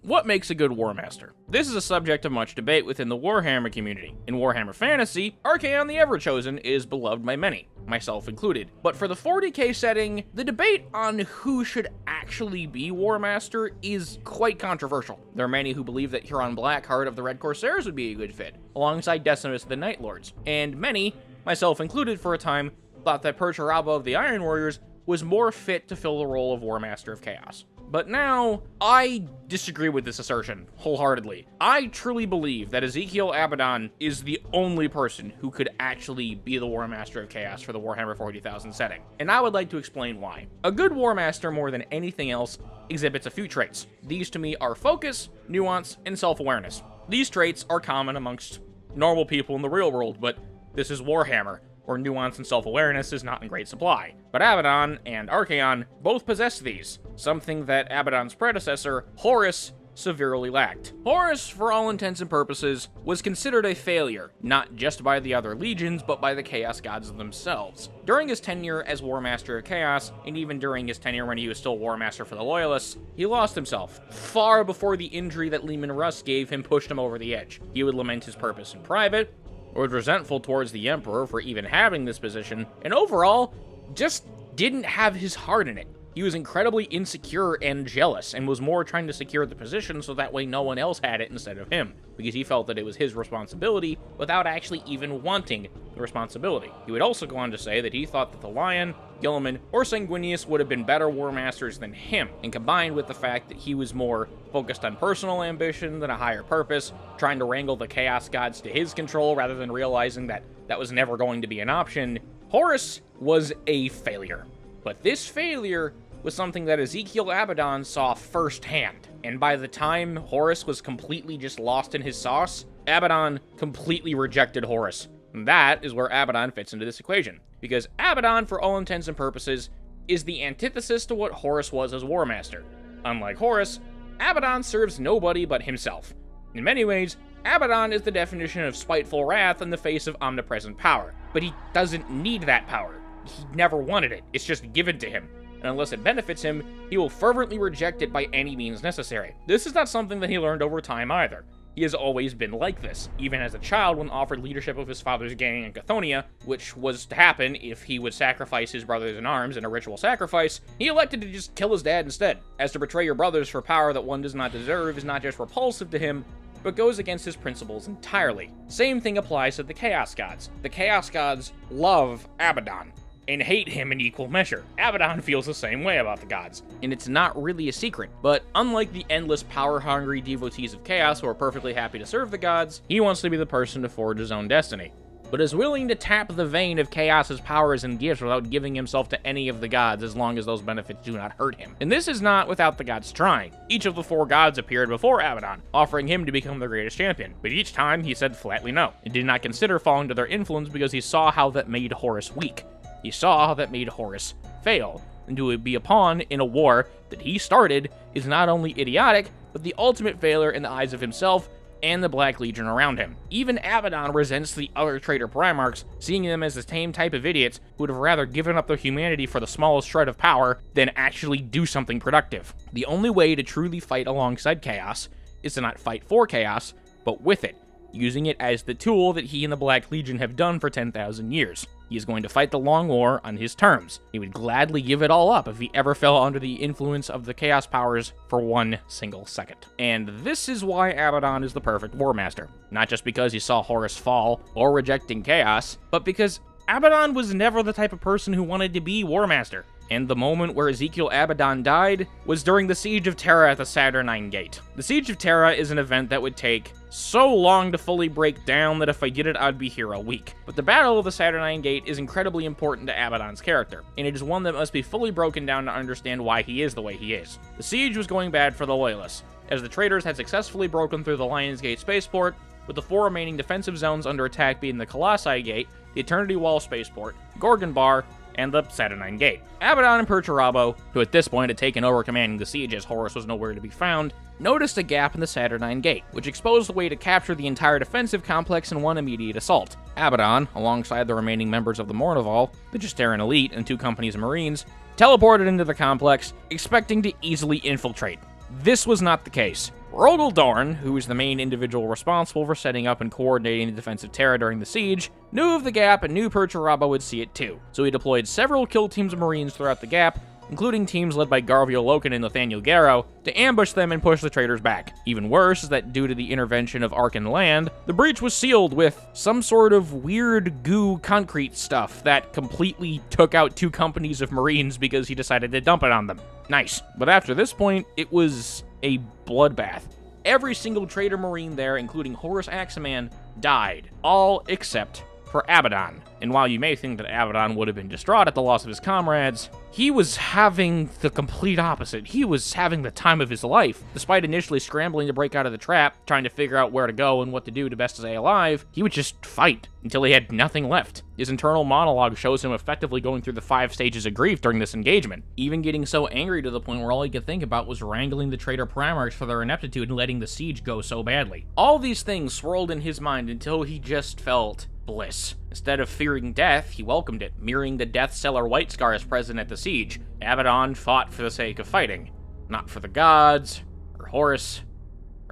What makes a good Warmaster? This is a subject of much debate within the Warhammer community. In Warhammer Fantasy, Archaon the Everchosen is beloved by many, myself included. But for the 40k setting, the debate on who should actually be Warmaster is quite controversial. There are many who believe that Huron Blackheart of the Red Corsairs would be a good fit, alongside Decimus of the Night Lords. And many, myself included for a time, thought that Perturabo of the Iron Warriors was more fit to fill the role of Warmaster of Chaos. But now, I disagree with this assertion wholeheartedly. I truly believe that Ezekiel Abaddon is the only person who could actually be the Warmaster of Chaos for the Warhammer 40,000 setting, and I would like to explain why. A good Warmaster, more than anything else, exhibits a few traits. These to me are focus, nuance, and self-awareness. These traits are common amongst normal people in the real world, but this is Warhammer, where nuance and self-awareness is not in great supply. But Abaddon and Archaon both possess these, something that Abaddon's predecessor, Horus, severely lacked. Horus, for all intents and purposes, was considered a failure, not just by the other legions, but by the Chaos Gods themselves. During his tenure as Warmaster of Chaos, and even during his tenure when he was still Warmaster for the Loyalists, he lost himself, far before the injury that Leman Russ gave him pushed him over the edge. He would lament his purpose in private, or was resentful towards the Emperor for even having this position, and overall, just didn't have his heart in it. He was incredibly insecure and jealous, and was more trying to secure the position so that way no one else had it instead of him, because he felt that it was his responsibility without actually even wanting the responsibility. He would also go on to say that he thought that the Lion, Guilliman, or Sanguinius would have been better Warmasters than him, and combined with the fact that he was more focused on personal ambition than a higher purpose, trying to wrangle the Chaos Gods to his control rather than realizing that that was never going to be an option, Horus was a failure. But this failure was something that Ezekiel Abaddon saw firsthand, and by the time Horus was completely just lost in his sauce, Abaddon completely rejected Horus. And that is where Abaddon fits into this equation, because Abaddon, for all intents and purposes, is the antithesis to what Horus was as Warmaster. Unlike Horus, Abaddon serves nobody but himself. In many ways, Abaddon is the definition of spiteful wrath in the face of omnipresent power, but he doesn't need that power. He never wanted it, it's just given to him. And unless it benefits him, he will fervently reject it by any means necessary. This is not something that he learned over time either. He has always been like this, even as a child when offered leadership of his father's gang in Chthoniya, which was to happen if he would sacrifice his brothers in arms in a ritual sacrifice, he elected to just kill his dad instead, as to betray your brothers for power that one does not deserve is not just repulsive to him, but goes against his principles entirely. Same thing applies to the Chaos Gods. The Chaos Gods love Abaddon, and hate him in equal measure. Abaddon feels the same way about the gods, and it's not really a secret, but unlike the endless power-hungry devotees of Chaos who are perfectly happy to serve the gods, he wants to be the person to forge his own destiny, but is willing to tap the vein of Chaos's powers and gifts without giving himself to any of the gods as long as those benefits do not hurt him. And this is not without the gods trying. Each of the 4 gods appeared before Abaddon, offering him to become their greatest champion, but each time he said flatly no, and did not consider falling to their influence because he saw how that made Horus weak. He saw how that made Horus fail, and to be a pawn in a war that he started is not only idiotic, but the ultimate failure in the eyes of himself and the Black Legion around him. Even Abaddon resents the other traitor Primarchs, seeing them as the same type of idiots who would have rather given up their humanity for the smallest shred of power than actually do something productive. The only way to truly fight alongside Chaos is to not fight for Chaos, but with it, using it as the tool that he and the Black Legion have done for 10,000 years. He is going to fight the Long War on his terms. He would gladly give it all up if he ever fell under the influence of the Chaos powers for one single second. And this is why Abaddon is the perfect Warmaster. Not just because he saw Horus fall or rejecting Chaos, but because Abaddon was never the type of person who wanted to be Warmaster. And the moment where Ezekiel Abaddon died was during the Siege of Terra at the Saturnine Gate. The Siege of Terra is an event that would take so long to fully break down that if I did it, I'd be here a week. But the Battle of the Saturnine Gate is incredibly important to Abaddon's character, and it is one that must be fully broken down to understand why he is the way he is. The siege was going bad for the Loyalists, as the traitors had successfully broken through the Lion's Gate spaceport, with the 4 remaining defensive zones under attack being the Colossi Gate, the Eternity Wall spaceport, Gorgon Bar, and the Saturnine Gate. Abaddon and Perturabo, who at this point had taken over commanding the siege as Horus was nowhere to be found, noticed a gap in the Saturnine Gate, which exposed the way to capture the entire defensive complex in one immediate assault. Abaddon, alongside the remaining members of the Mournival, the Justaran Elite, and 2 companies of Marines, teleported into the complex, expecting to easily infiltrate. This was not the case. Rogaldorn, who was the main individual responsible for setting up and coordinating the defensive terror during the siege, knew of the gap and knew Perturabo would see it too, so he deployed several kill teams of Marines throughout the gap, including teams led by Garvio Loken and Nathaniel Garrow, to ambush them and push the traitors back. Even worse is that due to the intervention of Arkan Land, the breach was sealed with some sort of weird goo concrete stuff that completely took out 2 companies of Marines because he decided to dump it on them. Nice. But after this point, it was a bloodbath. Every single traitor Marine there, including Horus Aximan, died. All except for Abaddon. And while you may think that Abaddon would have been distraught at the loss of his comrades, he was having the complete opposite. He was having the time of his life. Despite initially scrambling to break out of the trap, trying to figure out where to go and what to do to best stay alive, he would just fight until he had nothing left. His internal monologue shows him effectively going through the 5 stages of grief during this engagement, even getting so angry to the point where all he could think about was wrangling the traitor Primarchs for their ineptitude and letting the siege go so badly. All these things swirled in his mind until he just felt bliss. Instead of fearing death, he welcomed it, mirroring the Death Seller White Scars present at the siege. Abaddon fought for the sake of fighting, not for the gods, or Horus,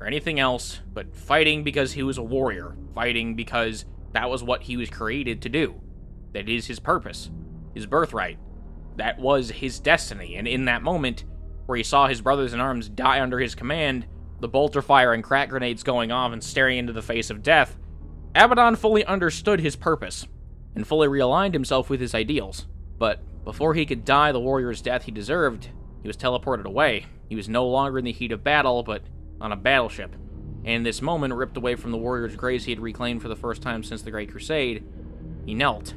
or anything else, but fighting because he was a warrior, fighting because that was what he was created to do. That is his purpose, his birthright. That was his destiny, and in that moment, where he saw his brothers in arms die under his command, the bolter fire and crack grenades going off and staring into the face of death, Abaddon fully understood his purpose, and fully realigned himself with his ideals. But before he could die the warrior's death he deserved, he was teleported away. He was no longer in the heat of battle, but on a battleship. And in this moment, ripped away from the warrior's grace he had reclaimed for the first time since the Great Crusade, he knelt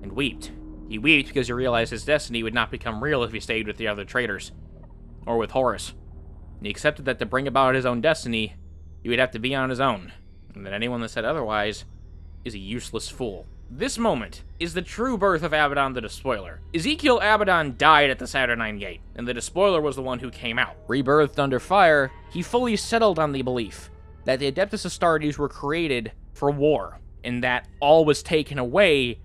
and wept. He wept because he realized his destiny would not become real if he stayed with the other traitors, or with Horus. And he accepted that to bring about his own destiny, he would have to be on his own, and that anyone that said otherwise is a useless fool. This moment is the true birth of Abaddon the Despoiler. Ezekiel Abaddon died at the Saturnine Gate, and the Despoiler was the one who came out. Rebirthed under fire, he fully settled on the belief that the Adeptus Astartes were created for war, and that all was taken away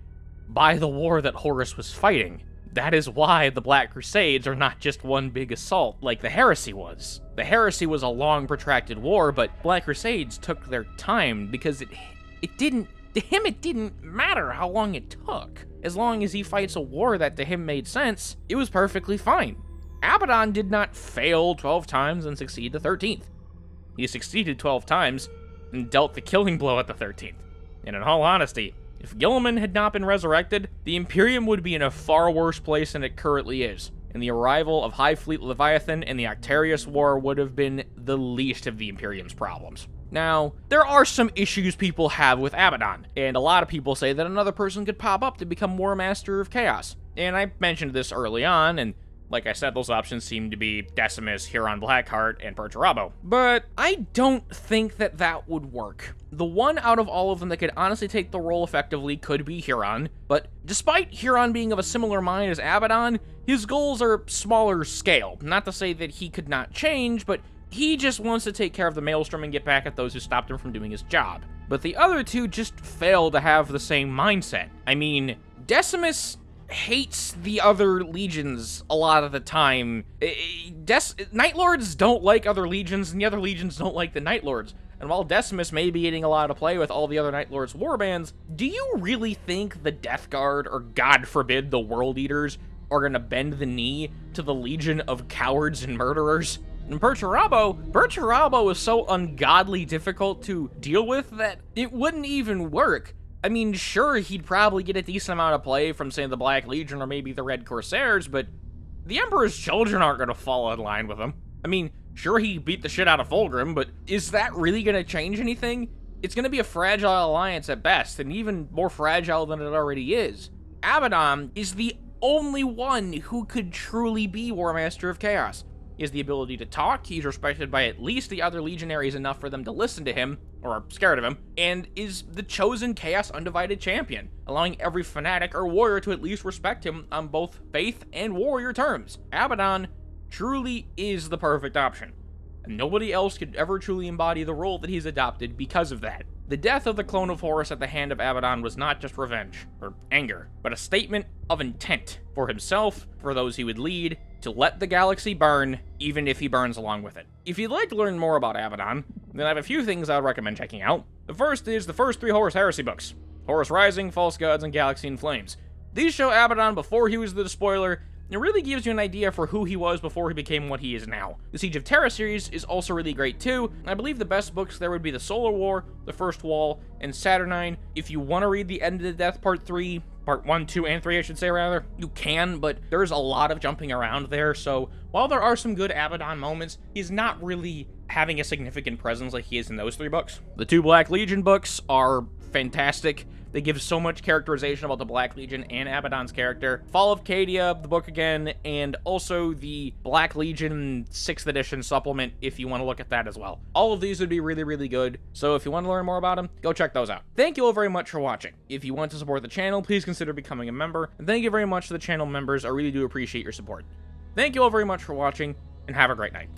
by the war that Horus was fighting. That is why the Black Crusades are not just one big assault like the Heresy was. The Heresy was a long, protracted war, but Black Crusades took their time because it didn't matter how long it took. As long as he fights a war that to him made sense, it was perfectly fine. Abaddon did not fail 12 times and succeed the 13th. He succeeded 12 times and dealt the killing blow at the 13th. And in all honesty, if Guilliman had not been resurrected, the Imperium would be in a far worse place than it currently is, and the arrival of High Fleet Leviathan and the Octarius War would have been the least of the Imperium's problems. Now, there are some issues people have with Abaddon, and a lot of people say that another person could pop up to become Warmaster of Chaos. And I mentioned this early on, and like I said, those options seem to be Decimus, Huron Blackheart, and Perturabo. But I don't think that that would work. The one out of all of them that could honestly take the role effectively could be Huron, but despite Huron being of a similar mind as Abaddon, his goals are smaller scale. Not to say that he could not change, but he just wants to take care of the Maelstrom and get back at those who stopped him from doing his job. But the other two just fail to have the same mindset. I mean, Decimus hates the other legions a lot of the time. Night Lords don't like other legions, and the other legions don't like the Night Lords. And while Decimus may be getting a lot of play with all the other Night Lords warbands, do you really think the Death Guard, or God forbid the World Eaters, are gonna bend the knee to the legion of cowards and murderers? And Perturabo is so ungodly difficult to deal with that it wouldn't even work. I mean, sure, he'd probably get a decent amount of play from, say, the Black Legion or maybe the Red Corsairs, but the Emperor's children aren't gonna fall in line with him. I mean, sure, he beat the shit out of Fulgrim, but is that really gonna change anything? It's gonna be a fragile alliance at best, and even more fragile than it already is. Abaddon is the only one who could truly be Warmaster of Chaos. He has the ability to talk, he's respected by at least the other legionaries enough for them to listen to him, or are scared of him, and is the chosen Chaos Undivided Champion, allowing every fanatic or warrior to at least respect him on both faith and warrior terms. Abaddon truly is the perfect option, and nobody else could ever truly embody the role that he's adopted because of that. The death of the clone of Horus at the hand of Abaddon was not just revenge, or anger, but a statement of intent for himself, for those he would lead, to let the galaxy burn, even if he burns along with it. If you'd like to learn more about Abaddon, then I have a few things I would recommend checking out. The first is the first 3 Horus Heresy books, Horus Rising, False Gods, and Galaxy in Flames. These show Abaddon before he was the Despoiler, and it really gives you an idea for who he was before he became what he is now. The Siege of Terra series is also really great too, and I believe the best books there would be the Solar War, the First Wall, and Saturnine. If you want to read the End of the Death Part 3, Part 1, 2, and 3, I should say rather, you can, but there's a lot of jumping around there, so while there are some good Abaddon moments, he's not really having a significant presence like he is in those 3 books. The 2 Black Legion books are fantastic. They give so much characterization about the Black Legion and Abaddon's character. Fall of Cadia, the book again, and also the Black Legion 6th edition supplement if you want to look at that as well. All of these would be really, really good, so if you want to learn more about them, go check those out. Thank you all very much for watching. If you want to support the channel, please consider becoming a member, and thank you very much to the channel members. I really do appreciate your support. Thank you all very much for watching, and have a great night.